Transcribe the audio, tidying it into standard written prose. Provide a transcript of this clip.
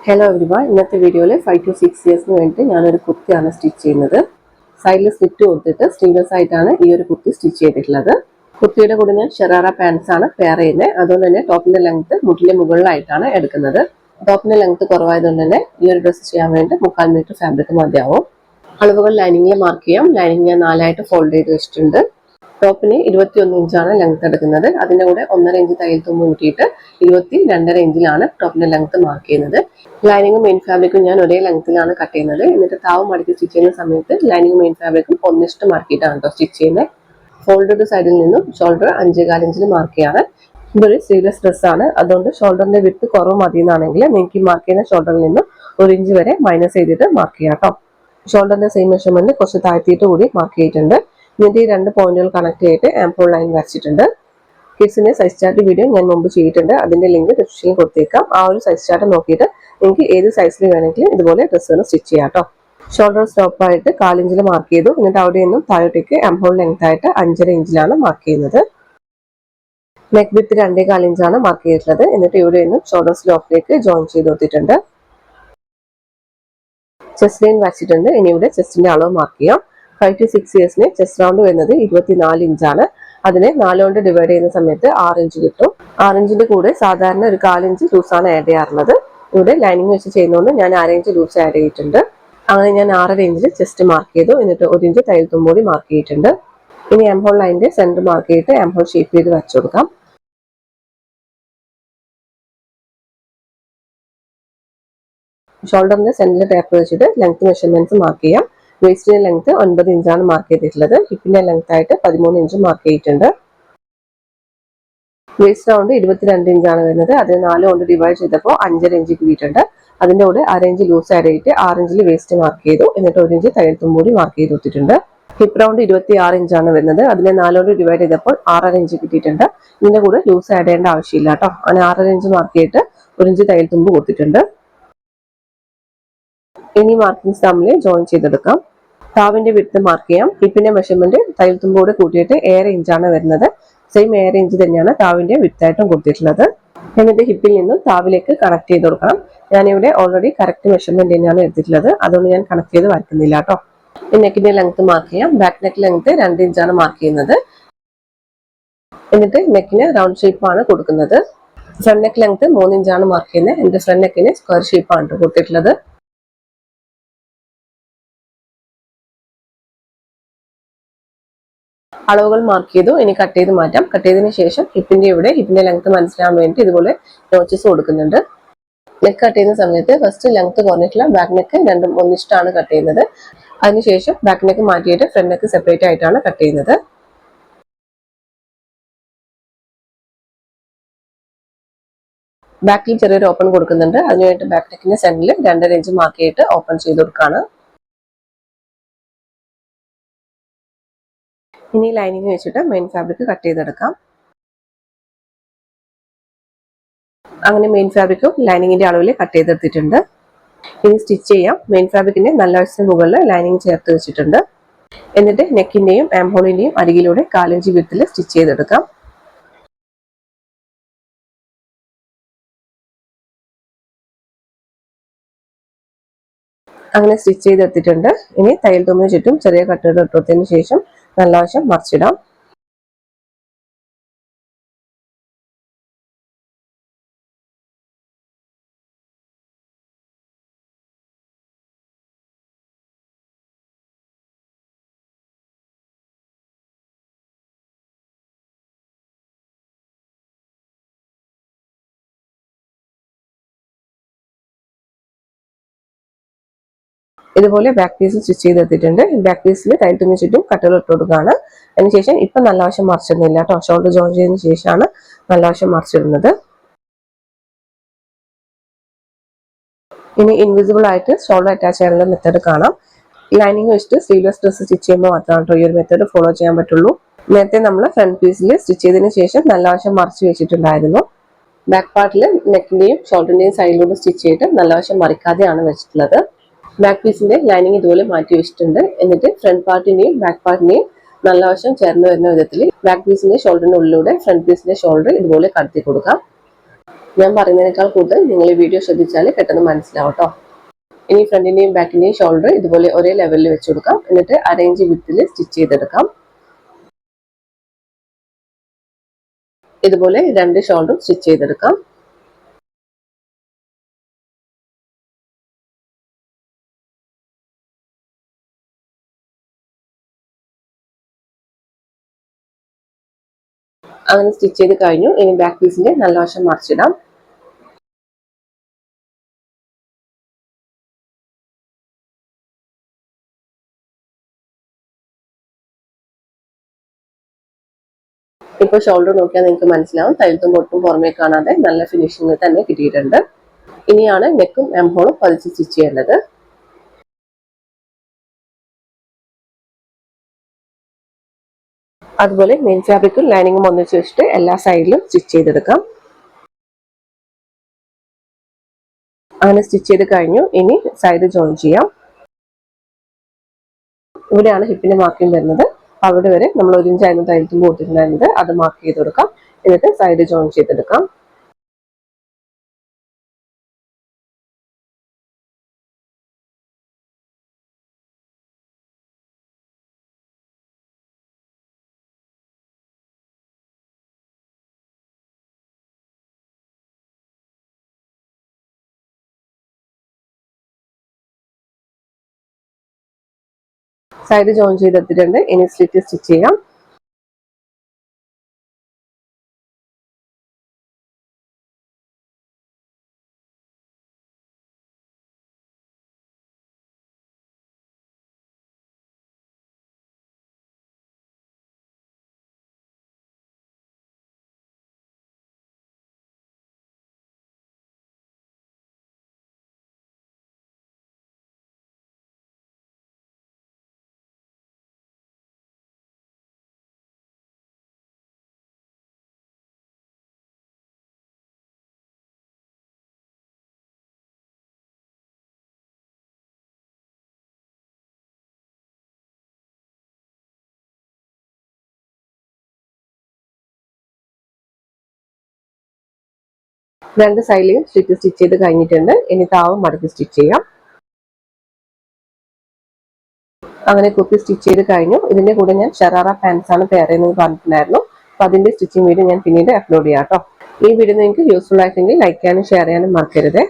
Hello everyone, ഇന്നത്തെ വീഡിയോയിൽ 5 to 6 ഇയേഴ്സിന് വേണ്ടി ഞാനൊരു കുർത്തിയാണ് സ്റ്റിച്ച് ചെയ്യുന്നത്. സൈഡിൽ സ്ലിറ്റ് കൊടുത്തിട്ട് സ്ലീവ്ലെസ് ആയിട്ടാണ് ഈ ഒരു കുർത്തി സ്റ്റിച്ച് ചെയ്തിട്ടുള്ളത്. കുർത്തിയുടെ കൂടെ ഞാൻ ഷറാറ പാൻസ് ആണ് പെയർ ചെയ്യുന്നത്. അതുകൊണ്ട് തന്നെ ടോപ്പിന്റെ ലെങ്ത് മുട്ടിന്റെ മുകളിലായിട്ടാണ് എടുക്കുന്നത്. ടോപ്പിന്റെ ലെങ്ത് കുറവായതുകൊണ്ട് തന്നെ ഈ ഒരു ഡ്രസ്സ് ചെയ്യാൻ വേണ്ടി 3/4 മീറ്റർ ഫാബ്രിക് മതിയാവും. അളവുകൾ ലൈനിങ്ങിൽ മാർക്ക് ചെയ്യാം. ലൈനിങ് ഞാൻ 4ആയിട്ട് ഫോൾഡ് ചെയ്ത് വെച്ചിട്ടുണ്ട്. ടോപ്പിന് 21 ഇഞ്ചാണ് ലെങ്ത് എടുക്കുന്നത്. അതിന്റെ കൂടെ 1.5 ഇഞ്ച് തയ്യൽ തുമ്പ് കൂട്ടിയിട്ട് 22.5 ഇഞ്ചിലാണ് ടോപ്പിന്റെ ലെങ്ത് മാർക്ക് ചെയ്യുന്നത്. ലൈനിങ്ങും മെയിൻ ഫാബ്രിക്കും ഞാൻ ഒരേ ലെങ്ത്തിലാണ് കട്ട് ചെയ്യുന്നത്. എന്നിട്ട് താവ് മടക്കി സ്റ്റിച്ച് ചെയ്യുന്ന സമയത്ത് ലൈനിങ് മെയിൻ ഫാബ്രിക്കും ഒന്നിച്ചിട്ട് മാർക്കിയിട്ടാണ് കേട്ടോ സ്റ്റിച്ച് ചെയ്യുന്നത്. ഫോൾഡഡ് സൈഡിൽ നിന്നും ഷോൾഡർ 5.25 ഇഞ്ചിൽ മാർക്ക് ചെയ്യാണ്. ഇതൊരു സ്ലീവ്ലെസ് ഡ്രസ്സാണ്. അതുകൊണ്ട് ഷോൾഡറിന്റെ വിഡ്ത്ത് കുറവ് മതി എന്നാണെങ്കിൽ നിങ്ങൾക്ക് മാർക്ക് ചെയ്യുന്ന ഷോൾഡറിൽ നിന്നും 1 ഇഞ്ച് വരെ മൈനസ് ചെയ്തിട്ട് മാർക്ക് ചെയ്യാം കേട്ടോ. ഷോൾഡറിന്റെ സെയിം മെഷർമെന്റ് കുറച്ച് താഴ്ത്തിയിട്ട് കൂടി മാർക്ക് ചെയ്തിട്ടുണ്ട്. എന്നിട്ട് ഈ 2 പോയിന്റുകൾ കണക്ട് ചെയ്തിട്ട് ആംപോൾ ലൈൻ വരച്ചിട്ടുണ്ട്. കിഡ്സിന്റെ സൈസ് ചാർട്ട് വീഡിയോ ഞാൻ മുമ്പ് ചെയ്തിട്ടുണ്ട്. അതിന്റെ ലിങ്ക് ഡിസ്ക്രിപ്ഷനിൽ കൊടുത്തേക്കാം. ആ ഒരു സൈസ് ചാർട്ട് നോക്കിയിട്ട് നിങ്ങൾക്ക് ഏത് സൈസിൽ വേണമെങ്കിലും ഇതുപോലെ ഡ്രസ്സുകൾ സ്റ്റിച്ച് ചെയ്യാം കേട്ടോ. ഷോൾഡർ സ്റ്റോപ്പ് ആയിട്ട് 1/4 ഇഞ്ചിൽ മാർക്ക് ചെയ്തു. എന്നിട്ട് അവിടെ നിന്നും താഴോട്ടേക്ക് ആംപോൾ ലെങ്ത് ആയിട്ട് 5.5 ഇഞ്ചിലാണ് മാർക്ക് ചെയ്യുന്നത്. നെക്ക് വിത്ത് 2.25 ഇഞ്ചാണ് മാർക്ക് ചെയ്തിട്ടുള്ളത്. എന്നിട്ട് ഇവിടെ നിന്നും ഷോൾഡർ സ്ലോപ്പിലേക്ക് ജോയിൻ ചെയ്ത് കൊടുത്തിട്ടുണ്ട്. ചെസ്റ്റ് ലൈൻ വരച്ചിട്ടുണ്ട്. ഇനി ഇവിടെ ചെസ്റ്റിന്റെ അളവ് മാർക്ക് ചെയ്യാം. 5 to 6 ഇയേഴ്സിന് ചെസ്റ്റ് റൗണ്ട് വരുന്നത് 24 ഇഞ്ചാണ്. അതിനെ 4 കൊണ്ട് ഡിവൈഡ് ചെയ്യുന്ന സമയത്ത് 6 ഇഞ്ച് കിട്ടും. 6 ഇഞ്ചിന്റെ കൂടെ സാധാരണ ഒരു 1/4 ഇഞ്ച് ലൂസാണ് ആഡ് ചെയ്യാറുള്ളത്. ഇവിടെ ലൈനിങ് വെച്ച് ചെയ്യുന്നതുകൊണ്ട് ഞാൻ 1/2 ഇഞ്ച് ലൂസ് ആഡ് ചെയ്തിട്ടുണ്ട്. അങ്ങനെ ഞാൻ 6.5 ഇഞ്ചിൽ ചെസ്റ്റ് മാർക്ക് ചെയ്തു. എന്നിട്ട് 1 ഇഞ്ച് തയ്യൽ തുമ്പ് കൂടി മാർക്ക് ചെയ്തിട്ടുണ്ട്. ഇനി ആംഹോൾ ലൈനിന്റെ സെന്റർ മാർക്ക് ചെയ്തിട്ട് ആംഹോൾ ഷേപ്പ് ചെയ്ത് വരച്ചു കൊടുക്കാം. ഷോൾഡറിന്റെ സെന്ററിൽ ടേപ്പ് വെച്ചിട്ട് ലെങ്ത് മെഷർമെന്റ്സ് മാർക്ക് ചെയ്യാം. വേസ്റ്റിന്റെ ലെങ്ത് 9 ഇഞ്ചാണ് മാർക്ക് ചെയ്തിട്ടുള്ളത്. ഹിപ്പിന്റെ ലെങ്ത് ആയിട്ട് 13 ഇഞ്ച് മാർക്ക് ചെയ്തിട്ടുണ്ട്. വേസ്റ്റ് റൗണ്ട് 22 ഇഞ്ചാണ് വരുന്നത്. അതിന് 4 കൊണ്ട് ഡിവൈഡ് ചെയ്തപ്പോൾ 5.5 ഇഞ്ച് കിട്ടിയിട്ടുണ്ട്. അതിന്റെ കൂടെ 1/2 ഇഞ്ച് ലൂസ് ആഡ് ചെയ്തിട്ട് 6 ഇഞ്ചിൽ വേസ്റ്റ് മാർക്ക് ചെയ്തു. എന്നിട്ട് 1 ഇഞ്ച് തയ്യൽ തുമ്പ് കൂടി മാർക്ക് ചെയ്ത് കൊടുത്തിട്ടുണ്ട്. ഹിപ്പ് റൗണ്ട് 26 ഇഞ്ചാണ് വരുന്നത്. അതിനെ 4 കൊണ്ട് ഡിവൈഡ് ചെയ്തപ്പോൾ 6.5 ഇഞ്ച് കിട്ടിയിട്ടുണ്ട്. ഇതിന്റെ കൂടെ ലൂസ് ആഡ് ചെയ്യേണ്ട ആവശ്യമില്ല കേട്ടോ. അങ്ങനെ 6.5 ഇഞ്ച് മാർക്ക് ചെയ്തിട്ട് 1 ഇഞ്ച് തയ്യൽ തുമ്പ് കൊടുത്തിട്ടുണ്ട്. ഇനി മാർക്കിങ്സ് തമ്മിൽ ജോയിൻ ചെയ്തെടുക്കാം. താവിന്റെ വിഡ്ത്ത് മാർക്ക് ചെയ്യാം. ഹിപ്പിന്റെ മെഷർമെന്റ് തയ്യൽ തുമ്പോട് കൂട്ടിയിട്ട് 1.5 ഇഞ്ചാണ് വരുന്നത്. സെയിം 1.5 ഇഞ്ച് തന്നെയാണ് താവിന്റെ വിഡ്ത്തായിട്ടും കൊടുത്തിട്ടുള്ളത്. എന്നിട്ട് ഹിപ്പിൽ നിന്നും താവിലേക്ക് കണക്ട് ചെയ്ത് കൊടുക്കണം. ഞാനിവിടെ ഓൾറെഡി കറക്റ്റ് മെഷർമെന്റ് തന്നെയാണ് എടുത്തിട്ടുള്ളത്. അതുകൊണ്ട് ഞാൻ കണക്ട് ചെയ്ത് വരക്കുന്നില്ല കേട്ടോ. നെക്കിന്റെ ലെങ്ത് മാർക്ക് ചെയ്യാം. ബാക്ക് നെക്ക് ലെങ്ത് 2 ഇഞ്ചാണ് മാർക്ക് ചെയ്യുന്നത്. എന്നിട്ട് നെക്കിന് റൗണ്ട് ഷേപ്പ് ആണ് കൊടുക്കുന്നത്. ഫ്രണ്ട് നെക്ക് ലെങ്ത് 3 ഇഞ്ചാണ് മാർക്ക് ചെയ്യുന്നത്. എന്നിട്ട് ഫ്രണ്ട് നെക്കിന് സ്ക്വയർ ഷേപ്പ് ആണ് കൊടുത്തിട്ടുള്ളത്. അളവുകൾ മാർക്ക് ചെയ്തു. ഇനി കട്ട് ചെയ്ത് മാറ്റാം. കട്ട് ചെയ്തതിനു ശേഷം ഹിപ്പിന്റെ ലെങ്ത് മനസ്സിലാൻ വേണ്ടി ഇതുപോലെ നോച്ചസ് കൊടുക്കുന്നുണ്ട്. നെക്ക് കട്ട് ചെയ്യുന്ന സമയത്ത് ഫസ്റ്റ് ലെങ്ത് കുറഞ്ഞിട്ടുള്ള ബാക്ക് നെക്ക് രണ്ടും ഒന്നിച്ചിട്ടാണ് കട്ട് ചെയ്യുന്നത്. അതിനുശേഷം ബാക്ക് നെക്ക് മാറ്റിയിട്ട് ഫ്രണ്ട് നെക്ക് സെപ്പറേറ്റ് ആയിട്ടാണ് കട്ട് ചെയ്യുന്നത്. ബാക്കിൽ ചെറിയൊരു ഓപ്പൺ കൊടുക്കുന്നുണ്ട്. അതിനുവേണ്ടി ബാക്ക് നെക്കിന്റെ സെന്ററിൽ 2.5 ഇഞ്ച് മാർക്ക് ചെയ്തിട്ട് ഓപ്പൺ ചെയ്ത് കൊടുക്കുകയാണ്. ഇനി ലൈനിങ് വെച്ചിട്ട് മെയിൻ ഫാബ്രിക് കട്ട് ചെയ്തെടുക്കാം. അങ്ങനെ മെയിൻ ഫാബ്രിക്കും ലൈനിങ്ങിന്റെ അളവിൽ കട്ട് ചെയ്തെടുത്തിട്ടുണ്ട്. ഇനി സ്റ്റിച്ച് ചെയ്യാം. മെയിൻ ഫാബ്രിക്കിന്റെ നല്ല വശത്തിന് മുകളിൽ ലൈനിങ് ചേർത്ത് വെച്ചിട്ടുണ്ട്. എന്നിട്ട് നെക്കിന്റെയും ആംഹോളിന്റെയും അരികിലൂടെ 1/4 ഇഞ്ച് വിഡ്ത്തിൽ സ്റ്റിച്ച് ചെയ്തെടുക്കാം. അങ്ങനെ സ്റ്റിച്ച് ചെയ്തെടുത്തിട്ടുണ്ട്. ഇനി തയ്യൽ തുമ്പിന് ചുറ്റും ചെറിയ കട്ടുകൾ ഇട്ടതിന് ശേഷം നല്ല വശം മറിച്ചിടാം. ഇതുപോലെ ബാക്ക് പീസ് സ്റ്റിച്ച് ചെയ്തെടുത്തിട്ടുണ്ട്. ബാക്ക് പീസിൽ തയ്യൽ തുമ്പിന് ചുറ്റും കട്ടുകൾ ഇട്ട് കൊടുക്കുകയാണ്. അതിനുശേഷം ഇപ്പൊ നല്ല വശം മറിച്ചിടുന്നില്ല കേട്ടോ. ഷോൾഡർ ജോയിൻ ചെയ്തതിനു ശേഷമാണ് നല്ല വശം മറിച്ചിടുന്നത്. ഇനി ഇൻവിസിബിൾ ആയിട്ട് ഷോൾഡർ അറ്റാച്ച് ചെയ്യാനുള്ള മെത്തേഡ് കാണാം. ലൈനിങ് വെച്ചിട്ട് സ്ലീവ്ലെസ് ഡ്രസ്സ് സ്റ്റിച്ച് ചെയ്യുമ്പോൾ മാത്രമാണ് കേട്ടോ ഈ ഒരു മെത്തേഡ് ഫോളോ ചെയ്യാൻ പറ്റുള്ളൂ. നേരത്തെ നമ്മൾ ഫ്രണ്ട് പീസിൽ സ്റ്റിച്ച് ചെയ്തതിനു ശേഷം നല്ല വശം മറിച്ച് വെച്ചിട്ടുണ്ടായിരുന്നു. ബാക്ക് പാർട്ടിൽ നെക്കിന്റെയും ഷോൾഡറിന്റെയും സൈഡിലൂടെ സ്റ്റിച്ച് ചെയ്തിട്ട് നല്ല വശം മറിക്കാതെയാണ് വെച്ചിട്ടുള്ളത്. ബാക്ക് പീസിന്റെ ലൈനിങ് ഇതുപോലെ മാറ്റി വെച്ചിട്ടുണ്ട്. എന്നിട്ട് ഫ്രണ്ട് പാർട്ടിന്റെയും ബാക്ക് പാർട്ടിന്റെയും നല്ല വശം ചേർന്ന് വരുന്ന വിധത്തിൽ ബാക്ക് പീസിന്റെ ഷോൾഡറിന്റെ ഉള്ളിലൂടെ ഫ്രണ്ട് പീസിന്റെ ഷോൾഡർ ഇതുപോലെ കടത്തി കൊടുക്കാം. ഞാൻ പറയുന്നതിനേക്കാൾ കൂടുതൽ നിങ്ങൾ ഈ വീഡിയോ ശ്രദ്ധിച്ചാൽ പെട്ടെന്ന് മനസ്സിലാവും കേട്ടോ. ഇനി ഫ്രണ്ടിന്റെയും ബാക്കിന്റെയും ഷോൾഡർ ഇതുപോലെ ഒരേ ലെവലിൽ വെച്ച് കൊടുക്കാം. എന്നിട്ട് അരയിഞ്ച് വിഡ്ത്തിൽ സ്റ്റിച്ച് ചെയ്തെടുക്കാം. ഇതുപോലെ രണ്ട് ഷോൾഡറും സ്റ്റിച്ച് ചെയ്തെടുക്കാം. അങ്ങനെ സ്റ്റിച്ച് ചെയ്ത് കഴിഞ്ഞു. ഇനി ബാക്ക് പീസിന്റെ നല്ല വശം മറിച്ചിടാം. ഇപ്പൊ ഷോൾഡർ നോക്കിയാൽ നിങ്ങൾക്ക് മനസ്സിലാവും തയ്യൽത്തും പൊട്ടും പുറമേ കാണാതെ നല്ല ഫിനിഷിംഗ് തന്നെ കിട്ടിയിട്ടുണ്ട്. ഇനിയാണ് നെക്കും എം ഹോളും പതിച്ച് സ്റ്റിച്ച് ചെയ്യേണ്ടത്. അതുപോലെ മെയിൻ ഫാബ്രിക്കും ലൈനിങ്ങും ഒന്നിച്ച് വെച്ചിട്ട് എല്ലാ സൈഡിലും സ്റ്റിച്ച് ചെയ്തെടുക്കാം. അങ്ങനെ സ്റ്റിച്ച് ചെയ്ത് കഴിഞ്ഞു. ഇനി സൈഡ് ജോയിൻ ചെയ്യാം. ഇവിടെയാണ് ഹിപ്പിന്റെ മാർക്കിംഗ് വരുന്നത്. അവിടെ വരെ നമ്മൾ 1 ഇഞ്ചായിരുന്നു തയ്യൽത്തുമ്പ് കൊടുത്തിട്ടുണ്ടായിരുന്നത്. അത് മാർക്ക് ചെയ്ത് കൊടുക്കാം. എന്നിട്ട് സൈഡ് ജോയിൻ ചെയ്തെടുക്കാം. സൈഡ് ജോയിൻ ചെയ്തെടുത്തിട്ടുണ്ട്. ഇനി സ്ലിറ്റ് സ്റ്റിച്ച് ചെയ്യാം. രണ്ട് സൈഡിലും സ്ലിറ്റ് സ്റ്റിച്ച് ചെയ്ത് കഴിഞ്ഞിട്ടുണ്ട്. ഇനി താവ് മടക്കി സ്റ്റിച്ച് ചെയ്യാം. അങ്ങനെ കുത്തി സ്റ്റിച്ച് ചെയ്ത് കഴിഞ്ഞു. ഇതിന്റെ കൂടെ ഞാൻ ഷറാറ പാൻസ് ആണ് പെയർ ചെയ്യുന്നത് പറഞ്ഞിട്ടുണ്ടായിരുന്നു. അപ്പൊ അതിന്റെ സ്റ്റിച്ചിങ് വീഡിയോ ഞാൻ പിന്നീട് അപ്ലോഡ് ചെയ്യാം കേട്ടോ. ഈ വീഡിയോ നിങ്ങൾക്ക് യൂസ്ഫുൾ ആയിട്ടെങ്കിൽ ലൈക്ക് ചെയ്യാനും ഷെയർ ചെയ്യാനും മറക്കരുത്.